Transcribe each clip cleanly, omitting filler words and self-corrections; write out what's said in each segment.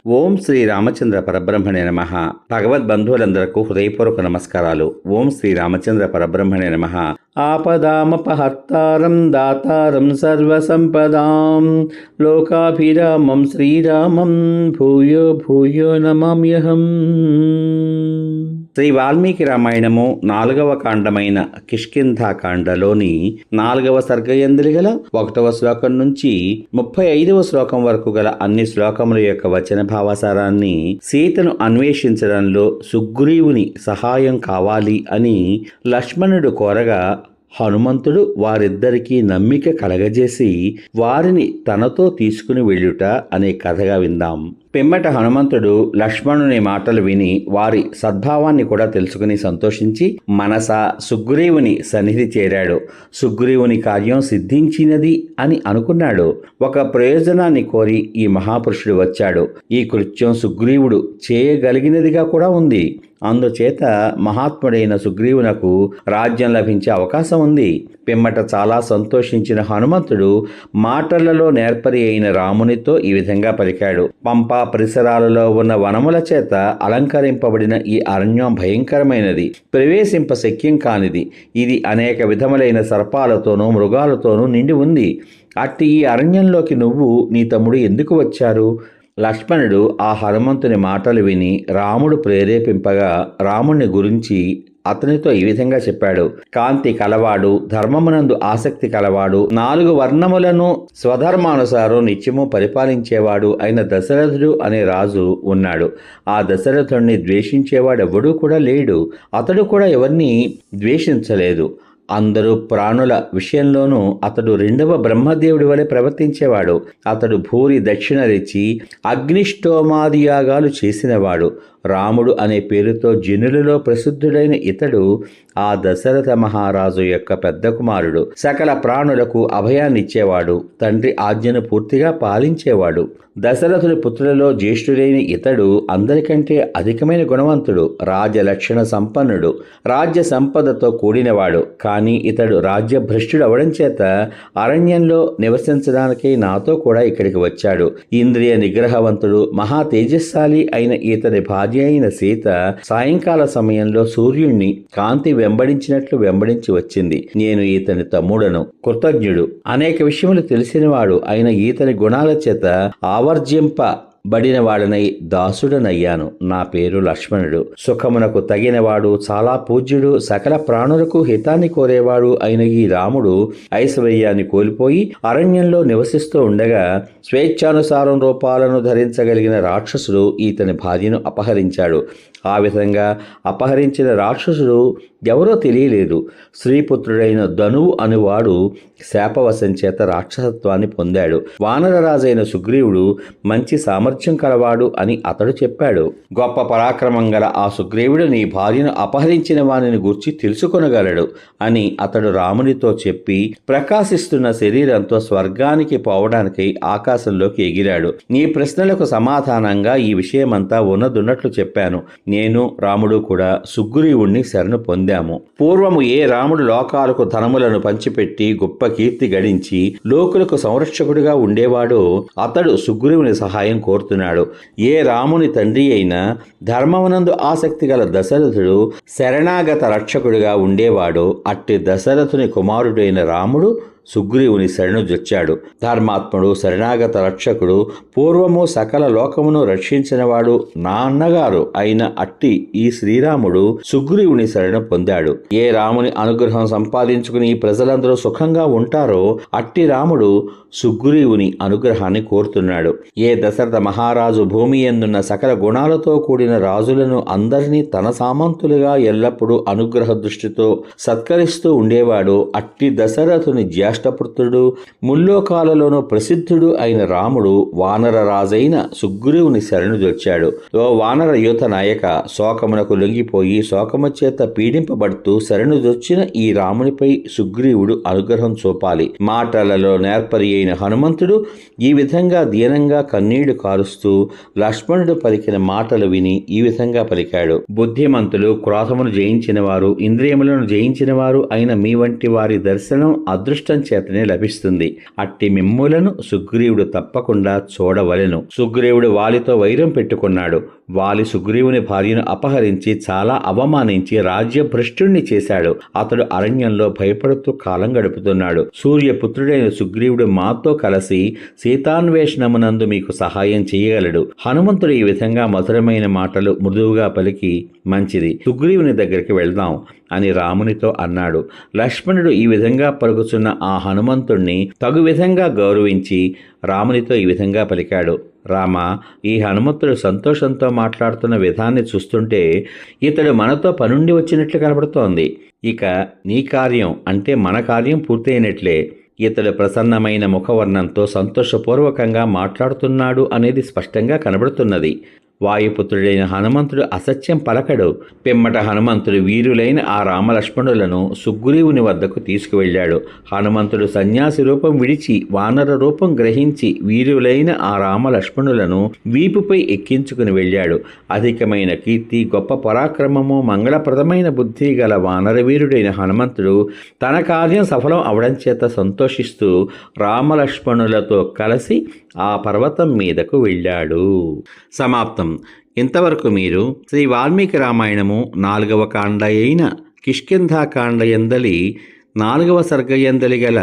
ఓం శ్రీ రామచంద్ర పరబ్రహ్మణే నమః. భగవద్బంధువులందరకు హృదయపూర్వక నమస్కారాలు. ఓం శ్రీ రామచంద్ర పరబ్రహ్మణే నమః. ఆపదామపహర్తారం దాతారం సర్వసంపదాం లోకాభిరామం శ్రీరామం భూయో భూయో నమామ్యహం. శ్రీ వాల్మీకి రామాయణము 4వ కాండమైన కిష్కింధాకాండలోని 4వ సర్గయందు గల 1వ శ్లోకం నుంచి 35వ శ్లోకం వరకు గల అన్ని శ్లోకముల యొక్క వచన భావసారాన్ని సీతను అన్వేషించడంలో సుగ్రీవుని సహాయం కావాలి అని లక్ష్మణుడు కోరగా హనుమంతుడు వారిద్దరికీ నమ్మిక కలగజేసి వారిని తనతో తీసుకుని వెళ్ళుట అనే కథగా విందాం. పిమ్మట హనుమంతుడు లక్ష్మణుని మాటలు విని వారి సద్భావాన్ని కూడా తెలుసుకుని సంతోషించి మనస సుగ్రీవుని సన్నిధి చేరాడు. సుగ్రీవుని కార్యం సిద్ధించినది అని అనుకున్నాడు. ఒక ప్రయోజనాన్ని కోరి ఈ మహాపురుషుడు వచ్చాడు. ఈ కృత్యం సుగ్రీవుడు చేయగలిగినదిగా కూడా ఉంది. అందుచేత మహాత్ముడైన సుగ్రీవునకు రాజ్యం లభించే అవకాశం ఉంది. పిమ్మట చాలా సంతోషించిన హనుమంతుడు మాటలలో నేర్పరి అయిన రామునితో ఈ విధంగా పలికాడు. పంపా పరిసరాలలో ఉన్న వనముల చేత అలంకరింపబడిన ఈ అరణ్యం భయంకరమైనది, ప్రవేశింప శక్యం కానిది. ఇది అనేక విధములైన సర్పాలతోనూ మృగాలతోనూ నిండి ఉంది. అట్టి ఈ అరణ్యంలోకి నువ్వు నీ తమ్ముడు ఎందుకు వచ్చారు? లక్ష్మణుడు ఆ హనుమంతుని మాటలు విని రాముడు ప్రేరేపింపగా రాముని గురించి అతనితో ఈ విధంగా చెప్పాడు. కాంతి కలవాడు, ధర్మమునందు ఆసక్తి కలవాడు, 4 వర్ణములను స్వధర్మానుసారం నిత్యము పరిపాలించేవాడు అయిన దశరథుడు అనే రాజు ఉన్నాడు. ఆ దశరథుడిని ద్వేషించేవాడెవడూ కూడా లేడు. అతడు కూడా ఎవరిని ద్వేషించలేదు. అందరూ ప్రాణుల విషయంలోనూ అతడు 2వ బ్రహ్మదేవుడి వలె ప్రవర్తించేవాడు. అతడు భూరి దక్షిణలిచ్చి అగ్నిష్టోమాది యాగాలు చేసినవాడు. రాముడు అనే పేరుతో జనులలో ప్రసిద్ధుడైన ఇతడు ఆ దశరథ మహారాజు యొక్క పెద్ద కుమారుడు. సకల ప్రాణులకు అభయాన్నిచ్చేవాడు. తండ్రి ఆజ్ఞను పూర్తిగా పాలించేవాడు. దశరథుని పుత్రులలో జ్యేష్ఠుడైన ఇతడు అందరికంటే అధికమైన గుణవంతుడు, రాజలక్షణ సంపన్నుడు, రాజ్య సంపదతో కూడినవాడు. కానీ ఇతడు రాజ్యభ్రష్టుడవడం చేత అరణ్యంలో నివసించడానికి నాతో కూడా ఇక్కడికి వచ్చాడు. ఇంద్రియ నిగ్రహవంతుడు, మహా తేజస్శాలి అయిన ఇతని భార్య అయిన సీత సాయంకాల సమయంలో సూర్యుణ్ణి కాంతి వెంబడించినట్లు వెంబడించి వచ్చింది. నేను ఈతని తమ్ముడను, కృతజ్ఞుడు, అనేక విషయములు తెలిసినవాడు అయిన ఈతని గుణాల చేత ఆవర్జింపబడిన వాడనై దాసుడనయ్యాను. నా పేరు లక్ష్మణుడు. సుఖమునకు తగినవాడు, చాలా పూజ్యుడు, సకల ప్రాణులకు హితాన్ని కోరేవాడు అయిన ఈ రాముడు ఐశ్వర్యాన్ని కోల్పోయి అరణ్యంలో నివసిస్తూ ఉండగా స్వేచ్ఛానుసారం రూపాలను ధరించగలిగిన రాక్షసుడు ఈతని భార్యను అపహరించాడు. ఆ విధంగా అపహరించిన రాక్షసుడు ఎవరో తెలియలేదు. శ్రీపుత్రుడైన ధనువు అనువాడు శాపవశం చేత రాక్షసత్వాన్ని పొందాడు. వానరరాజైన సుగ్రీవుడు మంచి సామర్థ్యం కలవాడు అని అతడు చెప్పాడు. గొప్ప పరాక్రమం గల ఆ సుగ్రీవుడు నీ భార్యను అపహరించిన వానిని గూర్చి తెలుసుకొనగలడు అని అతడు రామునితో చెప్పి ప్రకాశిస్తున్న శరీరంతో స్వర్గానికి పోవడానికి ఆకాశంలోకి ఎగిరాడు. నీ ప్రశ్నలకు సమాధానంగా ఈ విషయమంతా ఉన్నదున్నట్లు చెప్పాను. నేను రాముడు కూడా సుగ్రీవుణ్ణి శరణు పొందాము. పూర్వము ఏ రాముడు లోకాలకు ధనములను పంచిపెట్టి గొప్ప కీర్తి గడించి లోకులకు సంరక్షకుడిగా ఉండేవాడో అతడు సుగ్రీవుని సహాయం కోరుతున్నాడు. ఏ రాముని తండ్రి అయినా ధర్మమునందు ఆసక్తి గల దశరథుడు శరణాగత రక్షకుడిగా ఉండేవాడో అట్టి దశరథుని కుమారుడైన రాముడు సుగ్రీవుని శరణుజొచ్చాడు. ధర్మాత్ముడు, శరణాగత రక్షకుడు, పూర్వము సకల లోకమును రక్షించినవాడు, నా అన్నగారు అయిన అట్టి ఈ శ్రీరాముడు సుగ్రీవుని శరణ పొందాడు. ఏ రాముని అనుగ్రహం సంపాదించుకుని ప్రజలందరూ సుఖంగా ఉంటారో అట్టి రాముడు సుగ్రీవుని అనుగ్రహాన్ని కోరుతున్నాడు. ఏ దశరథ మహారాజు భూమి యందున్న సకల గుణాలతో కూడిన రాజులను అందరినీ తన సామంతులుగా ఎల్లప్పుడూ అనుగ్రహ దృష్టితో సత్కరిస్తూ ఉండేవాడు అట్టి దశరథుని జ్యేష్ఠపుత్రుడు, ముల్లోకాలలోనూ ప్రసిద్ధుడు అయిన రాముడు వానర రాజైన సుగ్రీవుని శరణుజొచ్చాడు. ఓ వానర యూత నాయక, శోకమునకు లొంగిపోయి శోకము చేత పీడింపబడుతూ శరణుజొచ్చిన ఈ రామునిపై సుగ్రీవుడు అనుగ్రహం చూపాలి. మాటలలో నేర్పరి అయిన హనుమంతుడు ఈ విధంగా దీనంగా కన్నీళ్లు కారుస్తూ లక్ష్మణుడు పలికిన మాటలు విని ఈ విధంగా పలికాడు. బుద్ధిమంతులు, క్రోధమును జయించిన వారు, ఇంద్రియములను జయించిన వారు అయిన మీ వంటి వారి దర్శనం అదృష్టం చేతనే లభిస్తుంది. అట్టి మిమ్ములను సుగ్రీవుడు తప్పకుండా చూడవలెను. సుగ్రీవుడు వాలితో వైరం పెట్టుకున్నాడు. వాలి సుగ్రీవుని భార్యను అపహరించి చాలా అవమానించి రాజ్యభ్రష్టుణ్ణి చేశాడు. అతడు అరణ్యంలో భయపడుతూ కాలం గడుపుతున్నాడు. సూర్యపుత్రుడైన సుగ్రీవుడు మాతో కలిసి సీతాన్వేషణమునందు మీకు సహాయం చేయగలడు. హనుమంతుడు ఈ విధంగా మధురమైన మాటలు మృదువుగా పలికి, మంచిది, సుగ్రీవుని దగ్గరికి వెళ్దాం అని రామునితో అన్నాడు. లక్ష్మణుడు ఈ విధంగా పలుకుతున్న ఆ హనుమంతుణ్ణి తగు విధంగా గౌరవించి రామునితో ఈ విధంగా పలికాడు. రామ, ఈ హనుమంతుడు సంతోషంతో మాట్లాడుతున్న విధాన్ని చూస్తుంటే ఇతడు మనతో పనుండి వచ్చినట్లు కనబడుతోంది. ఇక నీ కార్యం అంటే మన కార్యం పూర్తయినట్లే. ఇతడు ప్రసన్నమైన ముఖవర్ణంతో సంతోషపూర్వకంగా మాట్లాడుతున్నాడు అనేది స్పష్టంగా కనబడుతున్నది. వాయుపుత్రుడైన హనుమంతుడు అసత్యం పలకడు. పిమ్మట హనుమంతుడు వీరులైన ఆ రామలక్ష్మణులను సుగ్రీవుని వద్దకు తీసుకువెళ్ళాడు. హనుమంతుడు సన్యాసి రూపం విడిచి వానర రూపం గ్రహించి వీరులైన ఆ రామలక్ష్మణులను వీపుపై ఎక్కించుకుని వెళ్ళాడు. అధికమైన కీర్తి, గొప్ప పరాక్రమము, మంగళప్రదమైన బుద్ధి గల వానర వీరుడైన హనుమంతుడు తన కార్యం సఫలం అవడం చేత సంతోషిస్తూ రామలక్ష్మణులతో కలిసి ఆ పర్వతం మీదకు వెళ్ళాడు. సమాప్తం. ఇంతవరకు మీరు శ్రీ వాల్మీకి రామాయణము 4వ కాండ అయిన కిష్కింధాకాండ యందలి 4వ సర్గ యందలి గల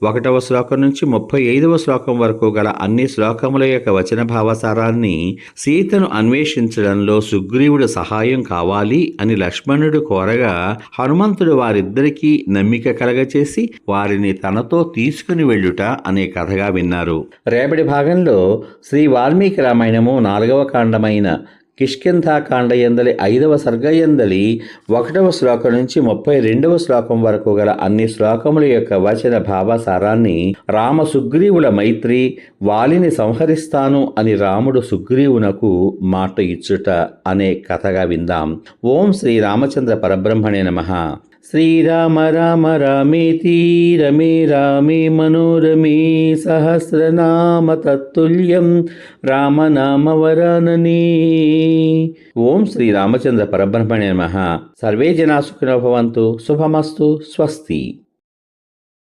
1వ శ్లోకం నుంచి 35వ శ్లోకం వరకు గల అన్ని శ్లోకముల యొక్క వచన భావసారాన్ని, సీతను అన్వేషించడంలో సుగ్రీవుడు సహాయం కావాలి అని లక్ష్మణుడు కోరగా హనుమంతుడు వారిద్దరికీ నమ్మిక కలగచేసి వారిని తనతో తీసుకుని వెళ్ళుట అనే కథగా విన్నారు. రేపటి భాగంలో శ్రీ వాల్మీకి రామాయణము 4వ కాండమైన కిష్కింధాకాండ యందలి 5వ సర్గ యందలి 1వ శ్లోకం నుంచి 32వ శ్లోకం వరకు గల అన్ని శ్లోకముల యొక్క వచన భావసారాన్ని, రామ సుగ్రీవుల మైత్రి, వాలిని సంహరిస్తాను అని రాముడు సుగ్రీవునకు మాట ఇచ్చుట అనే కథగా విందాం. ఓం శ్రీ రామచంద్ర పరబ్రహ్మణే నమః. శ్రీరామ రామ రామేతి రమే రామే మనోరమే సహస్రనామ తత్తుల్యం రామనామ వరాననే. ఓం శ్రీ రామచంద్ర పరబ్రహ్మణే నమః. సర్వే జనా సుఖినో భవంతు. శుభమస్తు. స్వస్తి.